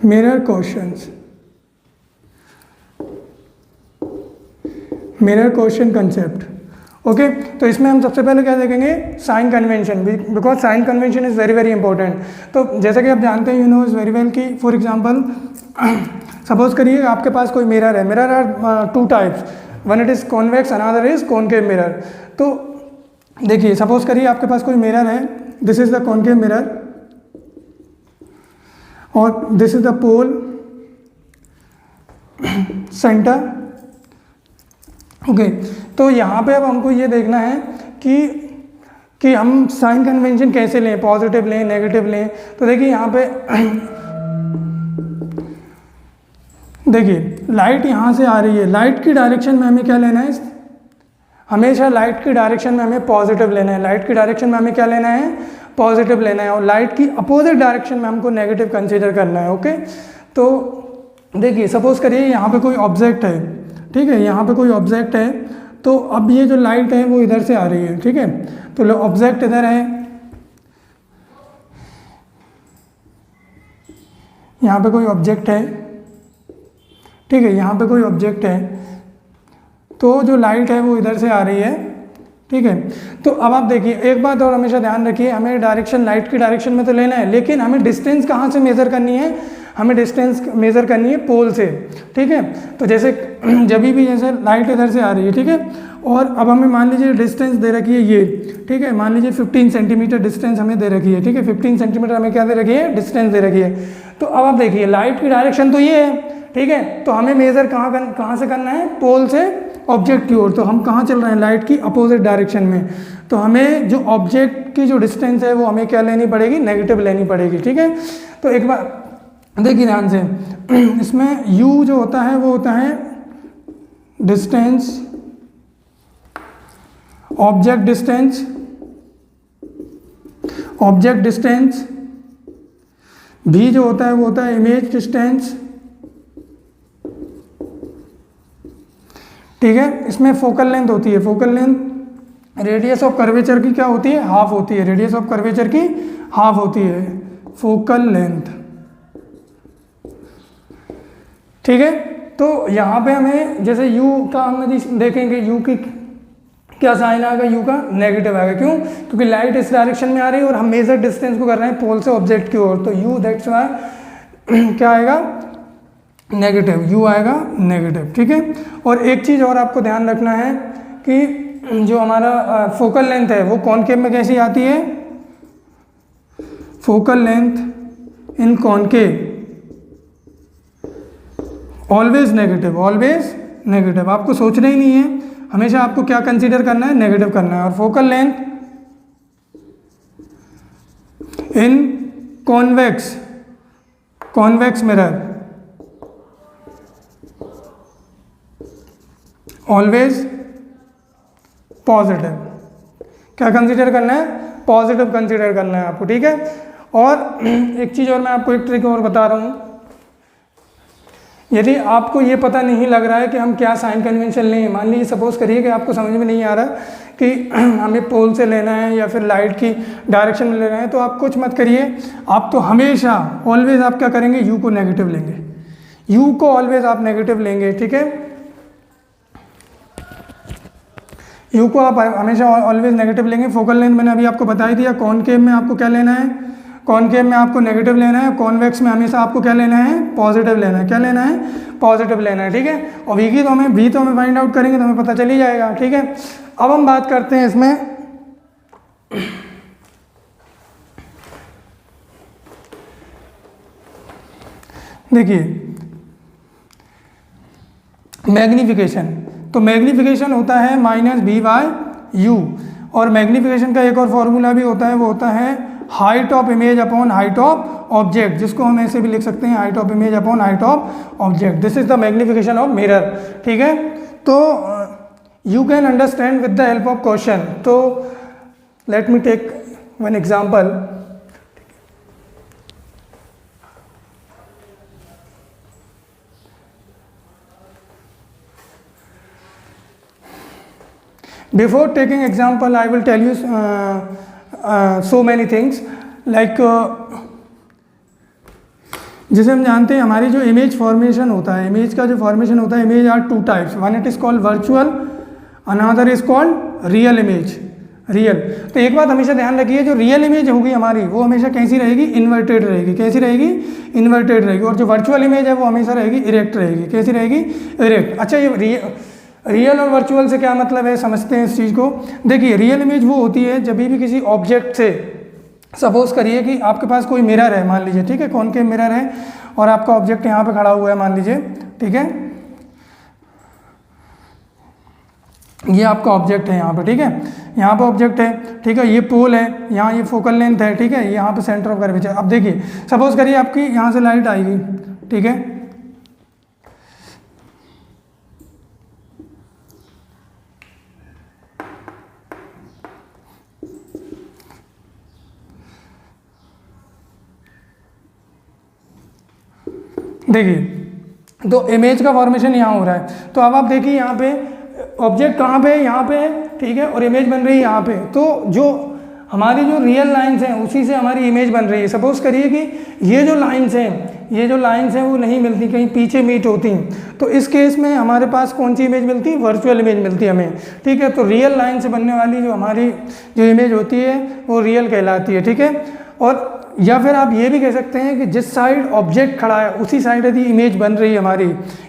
Mirror questions, mirror question concept. Okay, तो इसमें हम सबसे पहले क्या देखेंगे, sign convention, because sign convention is very very important. तो जैसा कि आप जानते हैं, you know is very well कि फॉर एग्जांपल सपोज करिए आपके पास कोई मिरर है, mirror are two types, one it is convex, another is concave mirror. तो देखिए सपोज करिए आपके पास कोई मिरर है, this is the concave mirror और this is the pole centre. Okay, तो यहाँ पे अब हमको ये देखना है कि हम साइन कन्वेंशन कैसे लें, पॉजिटिव लें, नेगेटिव लें। तो देखिए यहाँ पे देखिए लाइट यहाँ से आ रही है, लाइट की डायरेक्शन में हमें क्या लेना है, हमेशा लाइट की डायरेक्शन में हमें पॉजिटिव लेना है, लाइट की डायरेक्शन में हमें क्या लेना है, पॉजिटिव लेना है, और लाइट की अपोजिट डायरेक्शन में हमको नेगेटिव कंसीडर करना है। ओके, तो देखिए सपोज करिए यहाँ पे कोई ऑब्जेक्ट है, ठीक है, यहाँ पे कोई ऑब्जेक्ट है, तो अब ये जो लाइट है वो इधर से आ रही है, ठीक है, तो ऑब्जेक्ट इधर है, यहाँ पे कोई ऑब्जेक्ट है, ठीक है, यहाँ पे कोई ऑब्जेक्ट है, तो जो लाइट है वो इधर से आ रही है, ठीक है। तो अब आप देखिए एक बात और हमेशा ध्यान रखिए, हमें डायरेक्शन लाइट की डायरेक्शन में तो लेना है, लेकिन हमें डिस्टेंस कहाँ से मेज़र करनी है, हमें डिस्टेंस मेज़र करनी है पोल से, ठीक है। तो जैसे जब भी जैसे लाइट इधर से आ रही है, ठीक है, और अब हमें मान लीजिए डिस्टेंस दे रखी है ये, ठीक है, मान लीजिए 15 सेंटीमीटर डिस्टेंस हमें दे रखी है, ठीक है, 15 सेंटीमीटर हमें क्या दे रखी है, डिस्टेंस दे रखी है। तो अब आप देखिए लाइट की डायरेक्शन तो ये है, ठीक है, तो हमें मेज़र कहाँ से करना है, पोल से ऑब्जेक्ट की ओर। तो हम कहाँ चल रहे हैं, लाइट की अपोजिट डायरेक्शन में, तो हमें जो ऑब्जेक्ट की जो डिस्टेंस है वो हमें क्या लेनी पड़ेगी, नेगेटिव लेनी पड़ेगी, ठीक है। तो एक बार देखिए ध्यान से, इसमें u जो होता है वो होता है distance, object distance, object distance, v जो होता है वो होता है इमेज डिस्टेंस, ठीक है। इसमें फोकल लेंथ होती है, focal length radius of curvature की क्या होती है, हाफ होती है, रेडियस ऑफ कर्वेचर की हाफ होती है, फोकल लेंथ, ठीक है। तो यहाँ पे हमें जैसे u का हम देखेंगे, u की क्या साइन आएगा, u का नेगेटिव आएगा, क्यों, क्योंकि लाइट इस डायरेक्शन में आ रही है और हम मेजर डिस्टेंस को कर रहे हैं पोल से ऑब्जेक्ट की ओर, तो u दैट्स वाई क्या आएगा, नेगेटिव, u आएगा नेगेटिव, ठीक है। और एक चीज़ और आपको ध्यान रखना है कि जो हमारा फोकल लेंथ है वो कॉनकेव में कैसी आती है, focal length in concave always negative, always negative, आपको सोचना ही नहीं है, हमेशा आपको क्या कंसीडर करना है, नेगेटिव करना है। और focal length in convex, convex mirror always positive, क्या कंसीडर करना है, पॉजिटिव कंसीडर करना है आपको, ठीक है। और एक चीज़ और मैं आपको एक ट्रिक और बता रहा हूँ, यदि आपको ये पता नहीं लग रहा है कि हम क्या साइन कन्वेंशन लें, मान लीजिए सपोज करिए कि आपको समझ में नहीं आ रहा कि हमें पोल से लेना है या फिर लाइट की डायरेक्शन में लेना है, तो आप कुछ मत करिए, आप तो हमेशा ऑलवेज आप क्या करेंगे, u को नेगेटिव लेंगे, u को ऑलवेज आप नेगेटिव लेंगे, ठीक है, u को आप हमेशा ऑलवेज नेगेटिव लेंगे। फोकल लेंथ मैंने अभी आपको बता ही दिया, कॉनकेव में आपको क्या लेना है, कॉनकेव में आपको नेगेटिव लेना है, कॉन्वेक्स में हमेशा आपको क्या लेना है, पॉजिटिव लेना है, क्या लेना है, पॉजिटिव लेना है, ठीक है। और v की तो हमें फाइंड आउट करेंगे तो हमें पता चल ही जाएगा, ठीक है। अब हम बात करते हैं इसमें देखिए मैग्नीफिकेशन, तो मैग्नीफिकेशन होता है -v/u, और मैग्नीफिकेशन का एक और फॉर्मूला भी होता है, वो होता है height of image upon height of object, जिसको हम ऐसे भी लिख सकते हैं, height of image upon height of object, this is the magnification of mirror, ठीक है। तो you can understand with the help of question. तो let me take one example, before taking example I will tell you so many things, like जैसे हम जानते हैं हमारी जो इमेज फॉर्मेशन होता है, इमेज का जो फॉर्मेशन होता है, image are two types, one it is called virtual, another is called real image. Real, तो एक बात हमेशा ध्यान रखिए, जो रियल इमेज होगी हमारी वो हमेशा कैसी रहेगी, इन्वर्टेड रहेगी। कैसी रहेगी, इन्वर्टेड रहेगी। और जो वर्चुअल इमेज है वो हमेशा रहेगी इरेक्ट रहेगी। कैसी रहेगी, इरेक्ट। अच्छा, ये रियल और वर्चुअल से क्या मतलब है, समझते हैं इस चीज़ को। देखिए, रियल इमेज वो होती है जब भी किसी ऑब्जेक्ट से, सपोज करिए कि आपके पास कोई मिरर है, मान लीजिए, ठीक है, कॉनकेव मिरर है और आपका ऑब्जेक्ट यहाँ पे खड़ा हुआ है, मान लीजिए, ठीक है, ये आपका ऑब्जेक्ट है यहाँ पे, ठीक है, यहाँ पे ऑब्जेक्ट है, ठीक है, ये पोल है, यहाँ ये फोकल लेंथ है, ठीक है, यहाँ पे सेंटर ऑफ कर्वेचर। अब देखिए, सपोज करिए आपकी यहाँ से लाइट आएगी, ठीक है, देखिए, तो इमेज का फॉर्मेशन यहाँ हो रहा है। तो अब आप देखिए यहाँ पे ऑब्जेक्ट कहाँ पे है, यहाँ पे है, ठीक है, और इमेज बन रही है यहाँ पे। तो जो हमारी जो रियल लाइंस हैं उसी से हमारी इमेज बन रही है। सपोज करिए कि ये जो लाइंस हैं, ये जो लाइंस हैं वो नहीं मिलती, कहीं पीछे मीट होती हैं, तो इस केस में हमारे पास कौन सी इमेज मिलती है, वर्चुअल इमेज मिलती है हमें, ठीक है। तो रियल लाइन से बनने वाली जो हमारी जो इमेज होती है वो रियल कहलाती है, ठीक है। और या फिर आप ये भी कह सकते हैं कि जिस साइड ऑब्जेक्ट खड़ा है उसी साइड यदि इमेज बन रही है हमारी,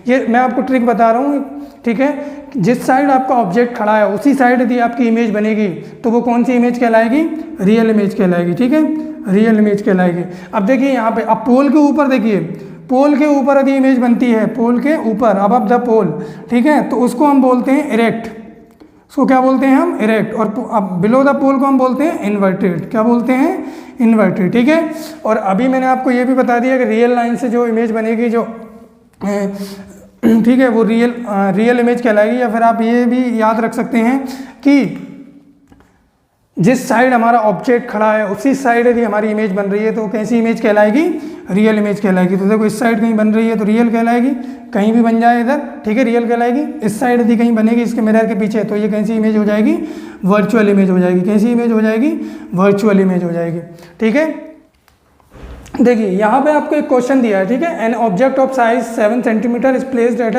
ये मैं आपको ट्रिक बता रहा हूँ, ठीक है, जिस साइड आपका ऑब्जेक्ट खड़ा है उसी साइड यदि आपकी इमेज बनेगी तो वो कौन सी इमेज कहलाएगी, रियल इमेज कहलाएगी, ठीक है, रियल इमेज कहलाएगी। अब देखिए यहाँ पे, अब पोल के ऊपर देखिए, पोल के ऊपर यदि इमेज बनती है, पोल के ऊपर, अब द पोल, ठीक है, तो उसको हम बोलते हैं इरेक्ट, उसको क्या बोलते हैं हम, इरेक्ट। और अब बिलो द पोल को हम बोलते हैं इन्वर्टेड, क्या बोलते हैं, इन्वर्टेड, ठीक है। और अभी मैंने आपको ये भी बता दिया कि रियल लाइन से जो इमेज बनेगी, जो ठीक है, वो रियल इमेज कहलाएगी। या फिर आप ये भी याद रख सकते हैं कि जिस साइड हमारा ऑब्जेक्ट खड़ा है उसी साइड यदि हमारी इमेज बन रही है तो कैसी इमेज कहलाएगी, रियल इमेज कहलाएगी। तो देखो, इस साइड कहीं बन रही है तो रियल कहलाएगी, कहीं भी बन जाए इधर, ठीक है, रियल कहलाएगी। इस साइड यदि कहीं बनेगी इसके मिरर के पीछे तो ये कैसी इमेज हो जाएगी, वर्चुअल इमेज हो जाएगी। कैसी इमेज हो जाएगी, वर्चुअल इमेज हो जाएगी, ठीक है। देखिए यहाँ पे आपको एक क्वेश्चन दिया है, ठीक है, an object of size 7 centimetre is placed at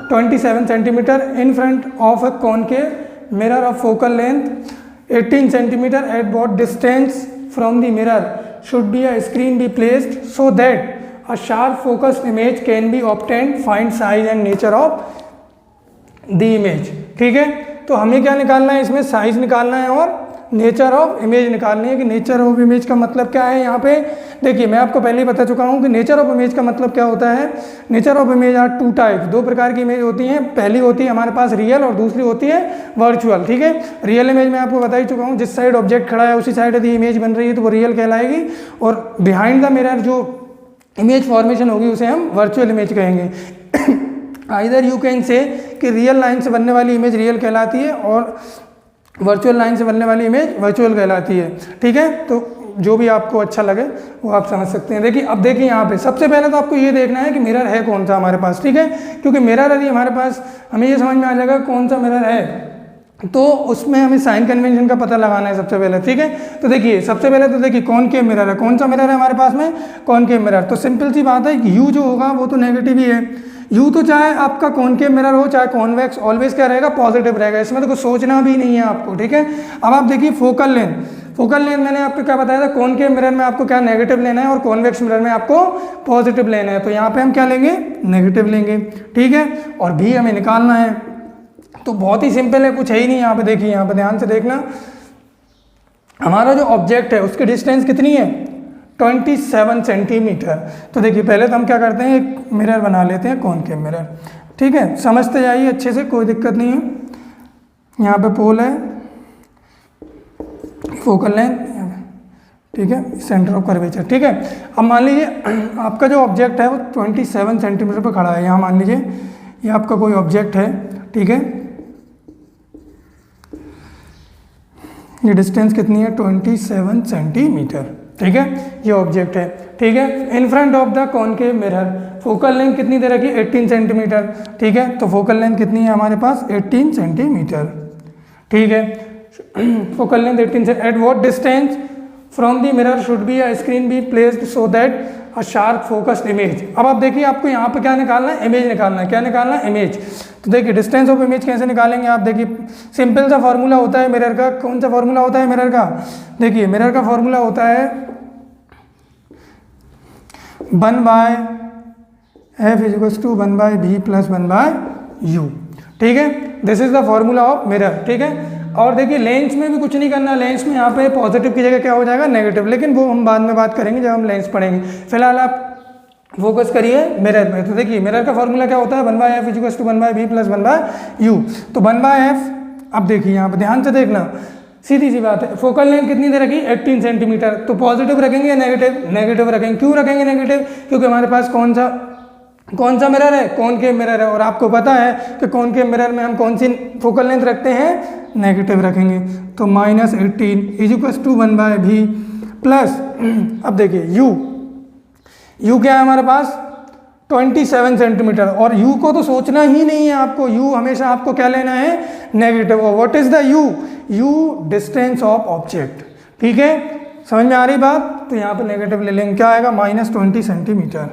27 centimetre in front of a concave mirror of focal length 18 centimeter at what distance from the mirror should be a screen be placed so that a sharp focused image can be obtained, find size and nature of the image, ठीक है। तो हमें क्या निकालना है, इसमें size निकालना है और नेचर ऑफ इमेज निकालनी है। कि नेचर ऑफ इमेज का मतलब क्या है, यहाँ पे देखिए मैं आपको पहले ही बता चुका हूँ कि नेचर ऑफ इमेज का मतलब क्या होता है। Nature of image are two types, दो प्रकार की इमेज होती हैं। पहली होती है हमारे पास रियल और दूसरी होती है वर्चुअल, ठीक है। रियल इमेज मैं आपको बता ही चुका हूँ, जिस साइड ऑब्जेक्ट खड़ा है उसी साइड यदि इमेज बन रही है तो वो रियल कहलाएगी। और बिहाइंड द मिरर जो इमेज फॉर्मेशन होगी उसे हम वर्चुअल इमेज कहेंगे। आइदर यू कैन से कि रियल लाइन से बनने वाली इमेज रियल कहलाती है और वर्चुअल लाइन से बनने वाली इमेज वर्चुअल कहलाती है, ठीक है। तो जो भी आपको अच्छा लगे वो आप समझ सकते हैं। देखिए अब देखिए यहाँ पे सबसे पहले तो आपको ये देखना है कि मिरर है कौन सा हमारे पास, ठीक है। क्योंकि मिरर यदि हमारे पास, हमें ये समझ में आ जाएगा कौन सा मिरर है, तो उसमें हमें साइन कन्वेंशन का पता लगाना है सबसे पहले, ठीक है। तो देखिए सबसे पहले तो देखिए कॉनकेव मिरर है, कौन सा मिरर है हमारे पास में, कॉनकेव मिरर। तो सिंपल सी बात है, यू जो होगा वो तो नेगेटिव ही है। यू तो चाहे आपका कॉनकेव मिरर हो चाहे कॉन्वेक्स, ऑलवेज क्या रहेगा, पॉजिटिव रहेगा। इसमें तो कुछ सोचना भी नहीं है आपको, ठीक है। अब आप देखिए फोकल लेंथ, फोकल लेंथ मैंने आपको क्या बताया था, कॉनकेव मिरर में आपको क्या नेगेटिव लेना है और कॉन्वेक्स मिरर में आपको पॉजिटिव लेना है। तो यहाँ पे हम क्या लेंगे, नेगेटिव लेंगे, ठीक है। और भी हमें निकालना है, तो बहुत ही सिंपल है, कुछ है ही नहीं। यहाँ पे देखिए, यहाँ पे ध्यान से देखना, हमारा जो ऑब्जेक्ट है उसकी डिस्टेंस कितनी है, 27 सेंटीमीटर। तो देखिए पहले तो हम क्या करते हैं, एक मिरर बना लेते हैं, कॉनकेव मिरर, ठीक है। समझते जाइए अच्छे से, कोई दिक्कत नहीं है। यहाँ पे पोल है, फोकल लेंथ, ठीक है, सेंटर ऑफ कर्वेचर, ठीक है। अब मान लीजिए आपका जो ऑब्जेक्ट है वो 27 सेंटीमीटर पर खड़ा है। यहाँ मान लीजिए ये आपका कोई ऑब्जेक्ट है, ठीक है, ये डिस्टेंस कितनी है, 27 सेंटीमीटर, ठीक है, ये ऑब्जेक्ट है, ठीक है। In front of the concave mirror, focal length कितनी दे रखी है, 18 सेंटीमीटर, ठीक है। तो फोकल लेंथ कितनी है हमारे पास, 18 सेंटीमीटर, ठीक है। फोकल लेंथ 18 से at what distance from the mirror should be a screen be placed so that a sharp focused image. अब आप देखिए आपको यहाँ पे क्या निकालना है, इमेज निकालना है। क्या निकालना है, इमेज। तो देखिए डिस्टेंस ऑफ इमेज कैसे निकालेंगे आप, देखिए सिंपल सा फॉर्मूला होता है मिरर का। कौन सा फॉर्मूला होता है मिरर का, देखिए मिरर का फॉर्मूला होता है 1/f=1/b + 1/u। ठीक है, this is the formula of mirror. ठीक है, और देखिए लेंस में भी कुछ नहीं करना, लेंस में यहाँ पे पॉजिटिव की जगह क्या हो जाएगा, नेगेटिव, लेकिन वो हम बाद में बात करेंगे जब हम लेंस पढ़ेंगे। फिलहाल आप फोकस करिए मिरर में। तो देखिए मिरर का फॉर्मूला क्या होता है, 1/f=1/b + 1/u। तो 1/f, अब देखिए यहाँ पे ध्यान से देखना, सीधी सी बात है, फोकल लेंथ कितनी दे रखी, 18 सेंटीमीटर। तो पॉजिटिव रखेंगे या नेगेटिव, नेगेटिव रखेंगे। क्यों रखेंगे नेगेटिव, क्योंकि हमारे पास कौन सा मिरर है, कॉनकेव मिरर है, और आपको पता है कि कॉनकेव मिरर में हम कौन सी फोकल लेंथ रखते हैं, नेगेटिव रखेंगे। तो -18 = 1/b प्लस, अब देखिए u क्या है हमारे पास, 27 सेंटीमीटर। और u को तो सोचना ही नहीं है आपको, u हमेशा आपको क्या लेना है, नेगेटिव। और what is the u distance of object. ठीक है, समझ में आ रही बात। तो यहाँ पे नेगेटिव ले लेंगे, क्या आएगा, -20 सेंटीमीटर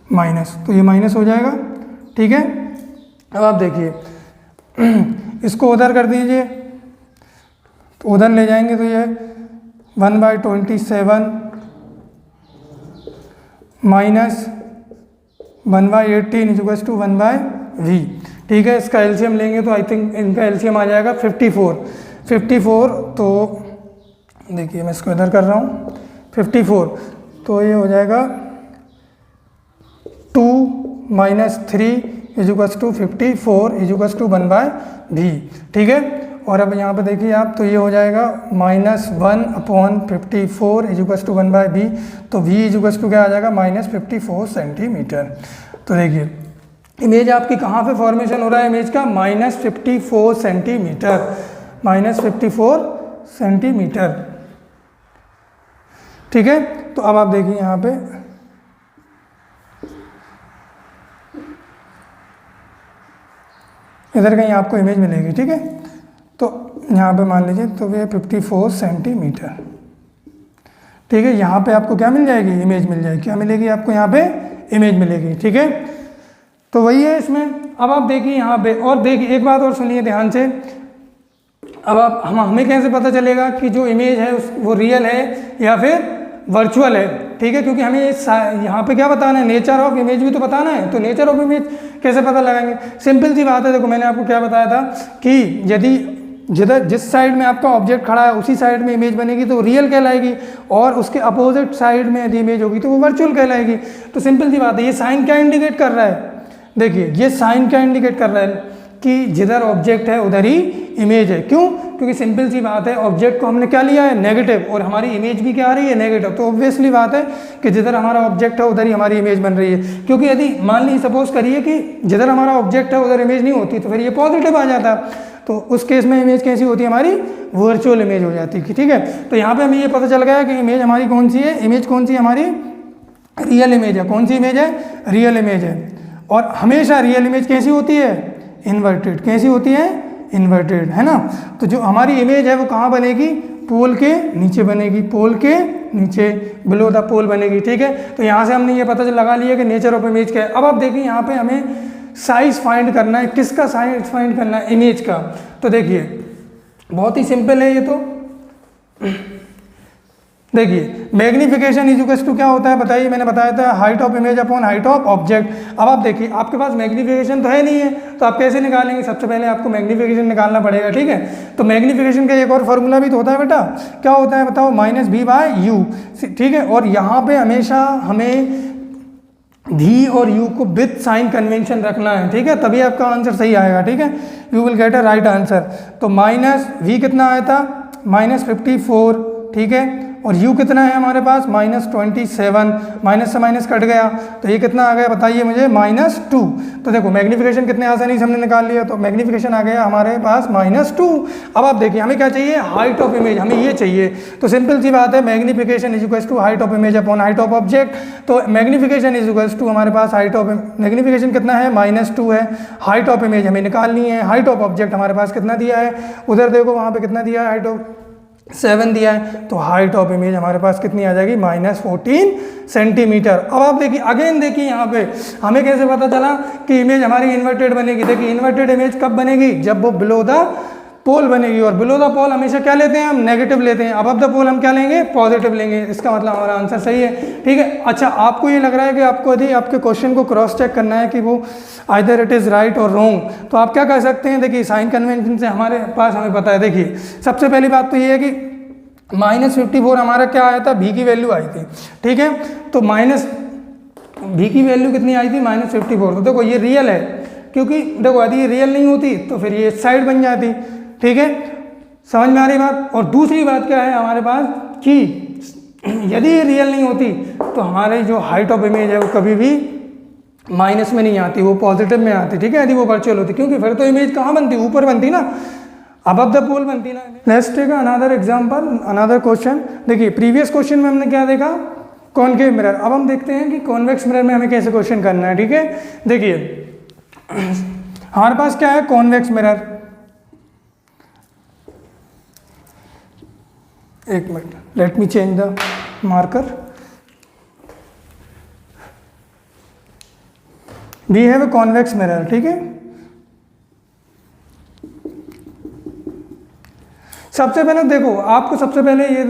माइनस, तो ये माइनस हो जाएगा। ठीक है, अब आप देखिए इसको उधर कर दीजिए, तो उधर ले जाएंगे तो ये 1/27 माइनस 1/18 = 1/v। ठीक है, इसका एलसीएम लेंगे तो आई थिंक इनका एलसीएम आ जाएगा 54। तो देखिए मैं इसको इधर कर रहा हूँ 54, तो ये हो जाएगा 2 - 3 = 54 = 1/v। ठीक है, और अब यहाँ पे देखिए आप, तो ये हो जाएगा -1/54 = 1/v। तो v = क्या आ जाएगा, -54 सेंटीमीटर। तो देखिए इमेज आपकी कहाँ पे फॉर्मेशन हो रहा है, इमेज का -54 सेंटीमीटर, -54 सेंटीमीटर। ठीक है, तो अब आप देखिए यहाँ पे इधर कहीं आपको इमेज मिलेगी। ठीक है, तो यहाँ पे मान लीजिए, तो ये 54 सेंटीमीटर। ठीक है, यहाँ पे आपको क्या मिल जाएगी, इमेज मिल जाएगी। क्या मिलेगी आपको, यहाँ पे इमेज मिलेगी। ठीक है, तो वही है इसमें। अब आप देखिए यहाँ पे, और देखिए एक बात और सुनिए ध्यान से। अब आप हमें कैसे पता चलेगा कि जो इमेज है वो रियल है या फिर वर्चुअल है। ठीक है, क्योंकि हमें यहाँ पे क्या बताना है, नेचर ऑफ इमेज भी तो बताना है। तो नेचर ऑफ इमेज कैसे पता लगाएंगे, सिंपल सी बात है। देखो मैंने आपको क्या बताया था कि यदि जिस साइड में आपका ऑब्जेक्ट खड़ा है उसी साइड में इमेज बनेगी तो रियल कहलाएगी, और उसके अपोजिट साइड में यदि इमेज होगी तो वो वर्चुअल कहलाएगी। तो सिंपल सी बात है। ये साइन क्या इंडिकेट कर रहा है, देखिए ये साइन क्या इंडिकेट कर रहा है कि जिधर ऑब्जेक्ट है उधर ही इमेज है। क्यों, क्योंकि सिंपल सी बात है, ऑब्जेक्ट को हमने क्या लिया है, नेगेटिव, और हमारी इमेज भी क्या आ रही है, नेगेटिव। तो ऑब्वियसली बात है कि जिधर हमारा ऑब्जेक्ट है उधर ही हमारी इमेज बन रही है। क्योंकि यदि मान लीजिए सपोज करिए कि जिधर हमारा ऑब्जेक्ट है उधर इमेज नहीं होती, तो फिर ये पॉजिटिव आ जाता। तो उस केस में इमेज कैसी होती है, हमारी वर्चुअल इमेज हो जाती है। ठीक है, तो यहाँ पे हमें ये पता चल गया कि इमेज हमारी कौन सी है, इमेज कौन सी है, हमारी रियल इमेज है। कौन सी इमेज है, रियल इमेज है। और हमेशा रियल इमेज कैसी होती है, इन्वर्टेड। कैसी होती है, इन्वर्टेड, है ना। तो जो हमारी इमेज है वो कहाँ बनेगी, पोल के नीचे बनेगी, पोल के नीचे, बिलो द पोल बनेगी। ठीक है, तो यहाँ से हमने ये पता लगा लिया कि नेचर ऑफ इमेज क्या है। अब आप देखिए यहाँ पे हमें साइज फाइंड करना है। किसका साइज फाइंड करना है, इमेज का। तो देखिए बहुत ही सिंपल है ये। तो देखिए मैग्नीफिकेशन इज टू क्या होता है, बताइए। मैंने बताया था height of image upon height of object. अब आप देखिए आपके पास मैग्नीफिकेशन तो है नहीं है, तो आप कैसे निकालेंगे, सबसे पहले आपको मैग्नीफिकेशन निकालना पड़ेगा। ठीक है, तो मैग्नीफिकेशन का एक और फॉर्मूला भी तो होता है बेटा, क्या होता है बताओ, -b/u। ठीक है, और यहाँ पे हमेशा हमें भी और यू को विथ साइन कन्वेंशन रखना है। ठीक है, तभी आपका आंसर सही आएगा। ठीक है, you will get a right answer. तो -v कितना आया था, -54। ठीक है, और u कितना है हमारे पास, -27। माइनस से माइनस कट गया तो ये कितना आ गया बताइए मुझे, -2। तो देखो मैग्नीफिकेशन कितने आसानी से हमने निकाल लिया। तो मैग्नीफिकेशन आ गया हमारे पास -2। अब आप देखिए हमें क्या चाहिए, हाइट ऑफ इमेज, हमें ये चाहिए। तो सिंपल सी बात है, magnification is to height of image upon height of object. तो मैग्नीफिकेशन इज टू हमारे पास हाइट ऑफ, मैग्नीफिकेशन कितना है, -2 है। हाइट ऑफ इमेज हमें निकालनी है, हाइट ऑफ ऑब्जेक्ट हमारे पास कितना दिया है, उधर देखो वहाँ पे कितना दिया है, हाइट ऑफ 7 दिया है, तो हाइट ऑफ इमेज हमारे पास कितनी आ जाएगी, -14 सेंटीमीटर। अब आप देखिए अगेन, देखिए यहाँ पे हमें कैसे पता चला कि इमेज हमारी इन्वर्टेड बनेगी। देखिए इन्वर्टेड इमेज कब बनेगी, जब वो बिलो द पोल बनेगी, और बिलो द पोल हमेशा क्या लेते हैं हम, नेगेटिव लेते हैं। अबव द पोल हम क्या लेंगे, पॉजिटिव लेंगे। इसका मतलब हमारा आंसर सही है, ठीक है। अच्छा, आपको ये लग रहा है कि आपको यदि आपके क्वेश्चन को क्रॉस चेक करना है कि वो आइदर इट इज़ राइट और रॉन्ग, तो आप क्या कर सकते हैं, देखिए साइन कन्वेंशन से हमारे पास हमें पता है। देखिए सबसे पहली बात तो ये है कि -54 हमारा क्या आया था, भी की वैल्यू आई थी, ठीक है। तो भी की वैल्यू कितनी आई थी, -54। तो देखो ये रियल है, क्योंकि देखो यदि ये रियल नहीं होती तो फिर ये इस साइड बन जाती, ठीक है। समझ में आ रही बात। और दूसरी बात क्या है हमारे पास कि यदि ये रियल नहीं होती तो हमारी जो हाइट ऑफ इमेज है वो कभी भी माइनस में नहीं आती, वो पॉजिटिव में आती, ठीक है, यदि वो वर्चुअल होती, क्योंकि फिर तो इमेज कहाँ बनती, ऊपर बनती ना, अबव द पोल बनती ना। Let's take another example, another question. देखिए प्रीवियस क्वेश्चन में हमने क्या देखा, कॉनकेव मिरर। अब हम देखते हैं कि कॉन्वेक्स मिरर में हमें कैसे क्वेश्चन करना है, ठीक है। देखिए हमारे पास क्या है, कॉन्वेक्स मिरर। एक minute, let me change the marker. We have a convex mirror, ठीक है। सबसे पहले देखो, आपको सबसे पहले ये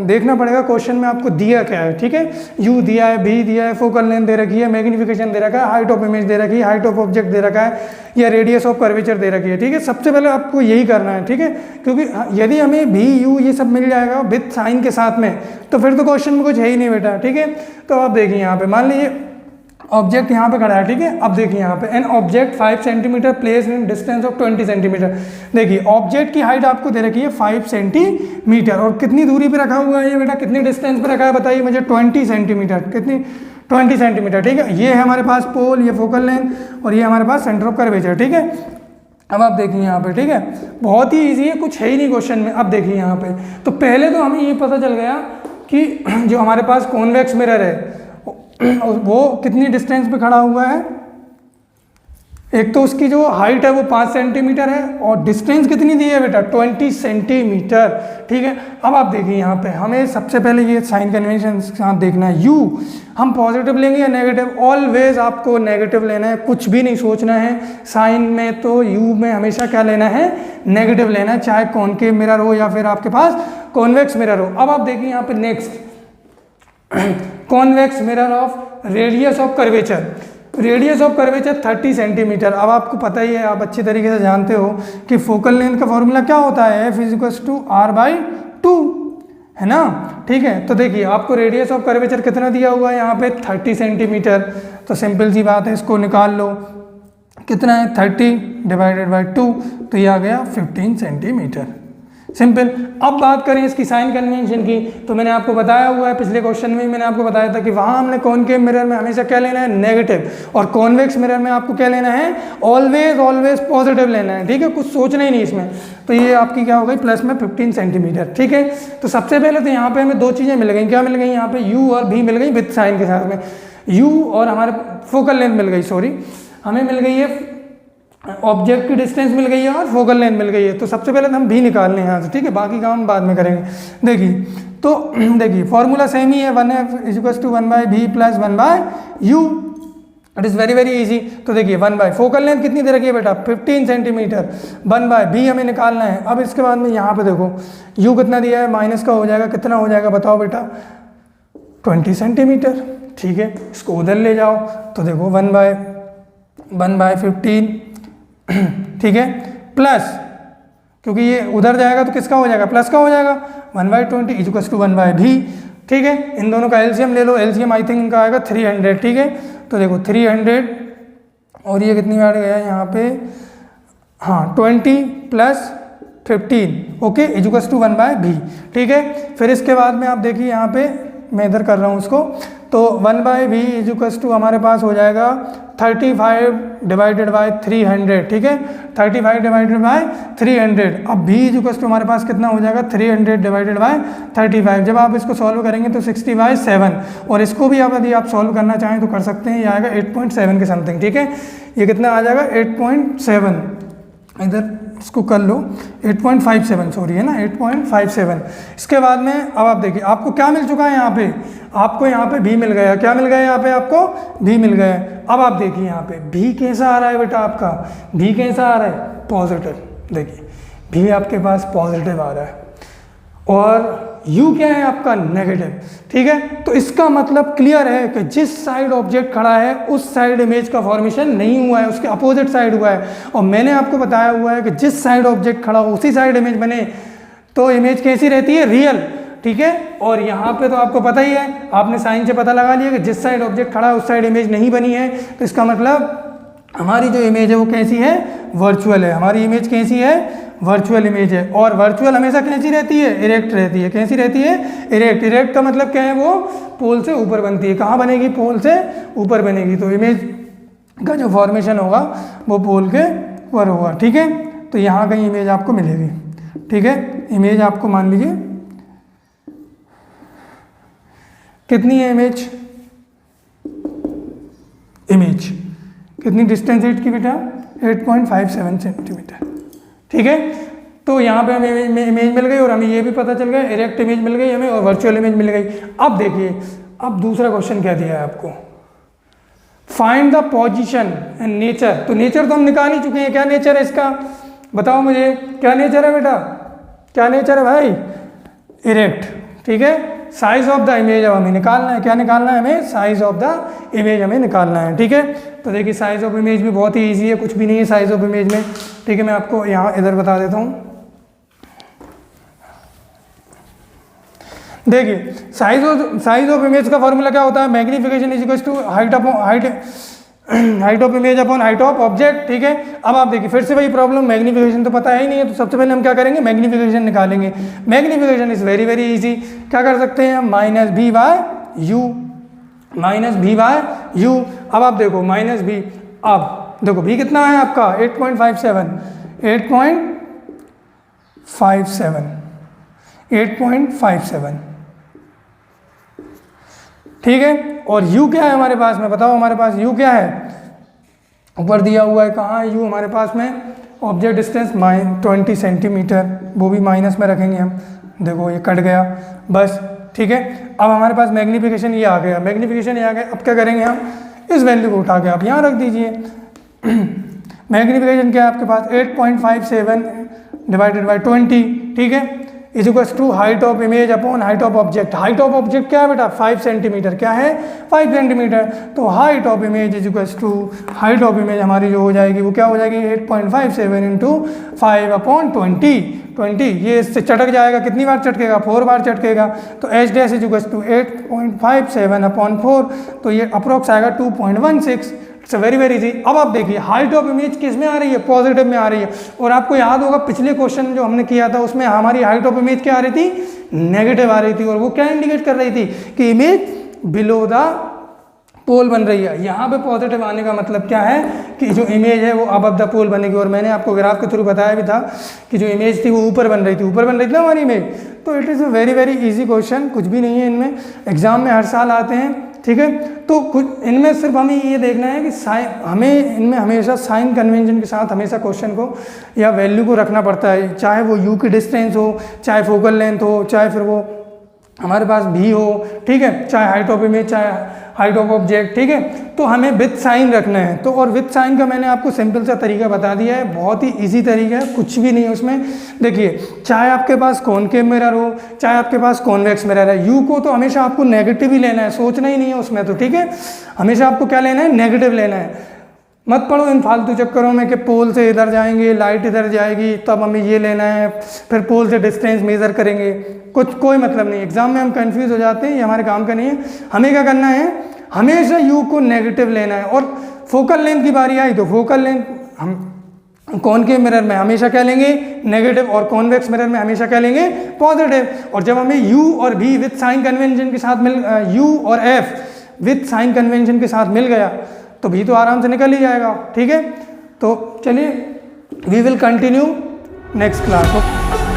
देखना पड़ेगा क्वेश्चन में आपको दिया क्या है, ठीक है। यू दिया है, भी दिया है, फोकल लेंथ दे रखी है, मैग्निफिकेशन दे रखा है, हाइट ऑफ इमेज दे रखी है, हाइट ऑफ ऑब्जेक्ट दे रखा है, या रेडियस ऑफ कर्वेचर दे रखी है, ठीक है। सबसे पहले आपको यही करना है, ठीक है, क्योंकि यदि हमें भी यू ये सब मिल जाएगा विथ साइन के साथ में, तो फिर तो क्वेश्चन में कुछ है ही नहीं बेटा, ठीक है। तो आप देखिए यहाँ पे मान लीजिए ऑब्जेक्ट यहाँ पे खड़ा है, ठीक है। अब देखिए यहाँ पे an object 5 centimetre place in distance of 20 centimetre. देखिए ऑब्जेक्ट की हाइट आपको दे रखी है 5 सेंटीमीटर, और कितनी दूरी पे रखा हुआ है ये बेटा, कितनी डिस्टेंस पे रखा है बताइए मुझे, 20 सेंटीमीटर। कितनी, 20 सेंटीमीटर, ठीक है। ये है हमारे पास पोल, ये फोकल लेंथ, और ये हमारे पास सेंटर ऑफ कर्वेचर, ठीक है। अब आप देखिए यहाँ पे, ठीक है, बहुत ही ईजी है, कुछ है ही नहीं क्वेश्चन में। अब देखिए यहाँ पे, तो पहले तो हमें ये पता चल गया कि जो हमारे पास कॉन्वेक्स मिरर है वो कितनी डिस्टेंस पे खड़ा हुआ है। एक तो उसकी जो हाइट है वो 5 सेंटीमीटर है, और डिस्टेंस कितनी दी है बेटा, 20 सेंटीमीटर, ठीक है। अब आप देखिए यहाँ पे हमें सबसे पहले ये साइन कन्वेंशन के साथ देखना है, यू हम पॉजिटिव लेंगे या नेगेटिव, ऑलवेज आपको नेगेटिव लेना है, कुछ भी नहीं सोचना है। साइन में तो यू में हमेशा क्या लेना है, नेगेटिव लेना है, चाहे कॉनकेव मिरर हो या फिर आपके पास कॉन्वेक्स मिरर हो। अब आप देखिए यहाँ पे next, convex mirror of radius of curvature. Radius of curvature 30 centimetre. अब आपको पता ही है, आप अच्छी तरीके से जानते हो कि फोकल लेंथ का फॉर्मूला क्या होता है, F = R/2, है ना, ठीक है। तो देखिए आपको रेडियस ऑफ कर्वेचर कितना दिया हुआ है यहाँ पे, 30 सेंटीमीटर। तो सिंपल सी बात है, इसको निकाल लो, कितना है 30 / 2, तो ये आ गया 15 सेंटीमीटर, सिंपल। अब बात करें इसकी साइन कन्वेंशन की, तो मैंने आपको बताया हुआ है, पिछले क्वेश्चन में मैंने आपको बताया था कि वहाँ हमने कॉनकेव मिरर में हमेशा क्या लेना है, नेगेटिव, और कॉन्वेक्स मिरर में आपको क्या लेना है, ऑलवेज पॉजिटिव लेना है, ठीक है, कुछ सोचना ही नहीं इसमें। तो ये आपकी क्या हो गई, प्लस में 15 सेंटीमीटर, ठीक है। तो सबसे पहले तो यहाँ पे हमें दो चीज़ें मिल गई, क्या मिल गई यहाँ पे, यू और भी मिल गई विथ साइन के साथ में। यू और हमारे फोकल लेंथ मिल गई, सॉरी, हमें मिल गई है ऑब्जेक्ट की डिस्टेंस मिल गई है और फोकल लेंथ मिल गई है। तो सबसे पहले तो हम भी निकालने हैं यहाँ से, ठीक है, बाकी काम हम बाद में करेंगे। देखिए तो देखिए फॉर्मूला सेम ही है, 1F = 1/b + 1/u। It is very easy. तो देखिए 1/, फोकल लेंथ कितनी दे रखी है बेटा, 15 सेंटीमीटर, 1/b हमें निकालना है। अब इसके बाद में यहाँ पे देखो u कितना दिया है, माइनस का हो जाएगा, कितना हो जाएगा बताओ बेटा, 20 सेंटीमीटर, ठीक है। इसको उधर ले जाओ तो देखो 1/15, ठीक है, प्लस, क्योंकि ये उधर जाएगा तो किसका हो जाएगा, प्लस का हो जाएगा, 1/20 = 1/b, ठीक है। इन दोनों का एलसीएम ले लो, एलसीएम आई थिंक इनका आएगा 300, ठीक है। तो देखो 300 और ये कितनी बार गया यहाँ पे, हाँ 20 + 15, ओके, = 1/b, ठीक है। फिर इसके बाद में आप देखिए यहाँ पे मैं इधर कर रहा हूँ उसको, तो 1/b = हमारे पास हो जाएगा 35 / 300, ठीक है, 35 / 300। अब b = हमारे पास कितना हो जाएगा, 300 / 35। जब आप इसको सॉल्व करेंगे तो 60/7, और इसको भी आप यदि आप सॉल्व करना चाहें तो कर सकते हैं, ये आएगा 8.7 के समथिंग, ठीक है। ये कितना आ जाएगा, 8.7, इधर इसको कर लो 8.57 सॉरी है ना 8.57। इसके बाद में अब आप देखिए आपको क्या मिल चुका है यहाँ पे, आपको यहाँ पे भी मिल गया, क्या मिल गया यहाँ पे आपको भी मिल गया। अब आप देखिए यहाँ पे भी कैसा आ रहा है बेटा, आपका भी कैसा आ रहा है पॉजिटिव, देखिए भी आपके पास पॉजिटिव आ रहा है और u क्या है आपका नेगेटिव, ठीक है। तो इसका मतलब क्लियर है कि जिस साइड ऑब्जेक्ट खड़ा है उस साइड इमेज का फॉर्मेशन नहीं हुआ है, उसके अपोजिट साइड हुआ है। और मैंने आपको बताया हुआ है कि जिस साइड ऑब्जेक्ट खड़ा हो उसी साइड इमेज बने, तो इमेज कैसी रहती है, रियल, ठीक है। और यहाँ पे तो आपको पता ही है, आपने साइन से पता लगा लिया कि जिस साइड ऑब्जेक्ट खड़ा है उस साइड इमेज नहीं बनी है, तो इसका मतलब हमारी जो इमेज है वो कैसी है, वर्चुअल है। हमारी इमेज कैसी है, वर्चुअल इमेज है। और वर्चुअल हमेशा कैसी रहती है, इरेक्ट रहती है। कैसी रहती है, इरेक्ट। इरेक्ट का मतलब क्या है, वो पोल से ऊपर बनती है। कहाँ बनेगी, पोल से ऊपर बनेगी। तो इमेज का जो फॉर्मेशन होगा वो पोल के ऊपर होगा, ठीक है। तो यहाँ कहीं इमेज आपको मिलेगी, ठीक है। इमेज आपको मान लीजिए कितनी है इमेज, इमेज कितनी डिस्टेंस है की बेटा, 8.57 सेंटीमीटर, ठीक है। तो यहाँ पे हमें इमेज मिल गई और हमें ये भी पता चल गया इरेक्ट इमेज मिल गई हमें और वर्चुअल इमेज मिल गई। अब देखिए, अब दूसरा क्वेश्चन क्या दिया है आपको, find the position and nature. तो नेचर तो हम निकाल ही चुके हैं, क्या नेचर है इसका बताओ मुझे, क्या नेचर है बेटा, क्या नेचर है भाई, इरेक्ट, ठीक है। साइज ऑफ द इमेज अब हमें निकालना है, क्या निकालना है हमें, साइज ऑफ द इमेज हमें निकालना है, ठीक है। तो देखिए साइज ऑफ इमेज भी बहुत ही इजी है, कुछ भी नहीं है साइज ऑफ इमेज में, ठीक है। मैं आपको यहाँ इधर बता देता हूँ, देखिए साइज ऑफ इमेज का फॉर्मूला क्या होता है, magnification is equal to height of image upon height of object, ठीक है। अब आप देखिए फिर से वही प्रॉब्लम, मैग्निफिकेशन तो पता ही नहीं है, तो सबसे पहले हम क्या करेंगे, मैग्निफिकेशन निकालेंगे। Magnification is very very easy, क्या कर सकते हैं हम, माइनस भी बाय यू, माइनस भी बाय यू। अब आप देखो माइनस भी, अब देखो भी कितना है आपका 8.57, ठीक है। और u क्या है हमारे पास में, बताओ हमारे पास u क्या है, ऊपर दिया हुआ है, कहाँ है u हमारे पास में, ऑब्जेक्ट डिस्टेंस 20 सेंटीमीटर, वो भी माइनस में रखेंगे हम, देखो ये कट गया बस, ठीक है। अब हमारे पास मैग्निफिकेशन ये आ गया, मैग्निफिकेशन ये आ गया। अब क्या करेंगे हम, इस वैल्यू को उठा के आप यहाँ रख दीजिए। मैग्निफिकेशन क्या है आपके पास, 8.57 डिवाइडेड बाई 20, ठीक है, is equal to height of image upon height of object. Height of object क्या है बेटा, 5 सेंटीमीटर, क्या है 5 सेंटीमीटर। तो height of image is equal to, height of image हमारी जो हो जाएगी वो क्या हो जाएगी, 8.57 इंटू 5/20, ये इससे चटक जाएगा, कितनी बार चटकेगा, 4 बार चटकेगा। तो H dash is equal to 8.57/4, तो ये अप्रोक्स आएगा 2.16। It's very very easy. अब आप देखिए हाइट ऑफ इमेज किस में आ रही है, पॉजिटिव में आ रही है। और आपको याद होगा पिछले क्वेश्चन जो हमने किया था उसमें हमारी हाइट ऑफ इमेज क्या आ रही थी, नेगेटिव आ रही थी। और वो क्या इंडिकेट कर रही थी कि इमेज बिलो द पोल बन रही है। यहाँ पे पॉजिटिव आने का मतलब क्या है कि जो इमेज है वो अबव द पोल बनेगी। और मैंने आपको ग्राफ के थ्रू बताया भी था कि जो इमेज थी वो ऊपर बन रही थी, ऊपर बन रही थी ना हमारी इमेज। तो it is a very very easy question, कुछ भी नहीं है इनमें, एग्जाम में हर साल आते हैं, ठीक है। तो कुछ इनमें सिर्फ हमें ये देखना है कि हमें इनमें हमेशा साइन कन्वेंशन के साथ हमेशा क्वेश्चन को या वैल्यू को रखना पड़ता है, चाहे वो यू की डिस्टेंस हो, चाहे फोकल लेंथ हो, चाहे फिर वो हमारे पास भी हो, ठीक है, चाहे हाइट ऑफ इमेज, चाहे हाइट ऑफ ऑब्जेक्ट, ठीक है। तो हमें विथ साइन रखना है। तो और विथ साइन का मैंने आपको सिंपल सा तरीका बता दिया है, बहुत ही इजी तरीका है, कुछ भी नहीं है उसमें। देखिए चाहे आपके पास कॉनकेव मिरर हो, चाहे आपके पास कॉन्वेक्स मिरर है, यू को तो हमेशा आपको नेगेटिव ही लेना है, सोचना ही नहीं है उसमें, तो ठीक है, हमेशा आपको क्या लेना है, नेगेटिव लेना है। मत पढ़ो इन फालतू चक्करों में कि पोल से इधर जाएंगे, लाइट इधर जाएगी, तब हमें ये लेना है, फिर पोल से डिस्टेंस मेज़र करेंगे, कोई मतलब नहीं। एग्जाम में हम कंफ्यूज हो जाते हैं, ये हमारे काम का नहीं है। हमें क्या करना है, हमेशा यू को नेगेटिव लेना है। और फोकल लेंथ की बारी आई तो फोकल लेंथ हम कॉनकेव मिरर में हमेशा क्या लेंगे, नेगेटिव, और कॉन्वेक्स मिरर में हमेशा क्या लेंगे, पॉजिटिव। और जब हमें यू और भी विथ साइन कन्वेंशन के साथ यू और एफ विथ साइन कन्वेंशन के साथ मिल गया तो भी तो आराम से निकल ही जाएगा, ठीक है। तो चलिए we will continue next class.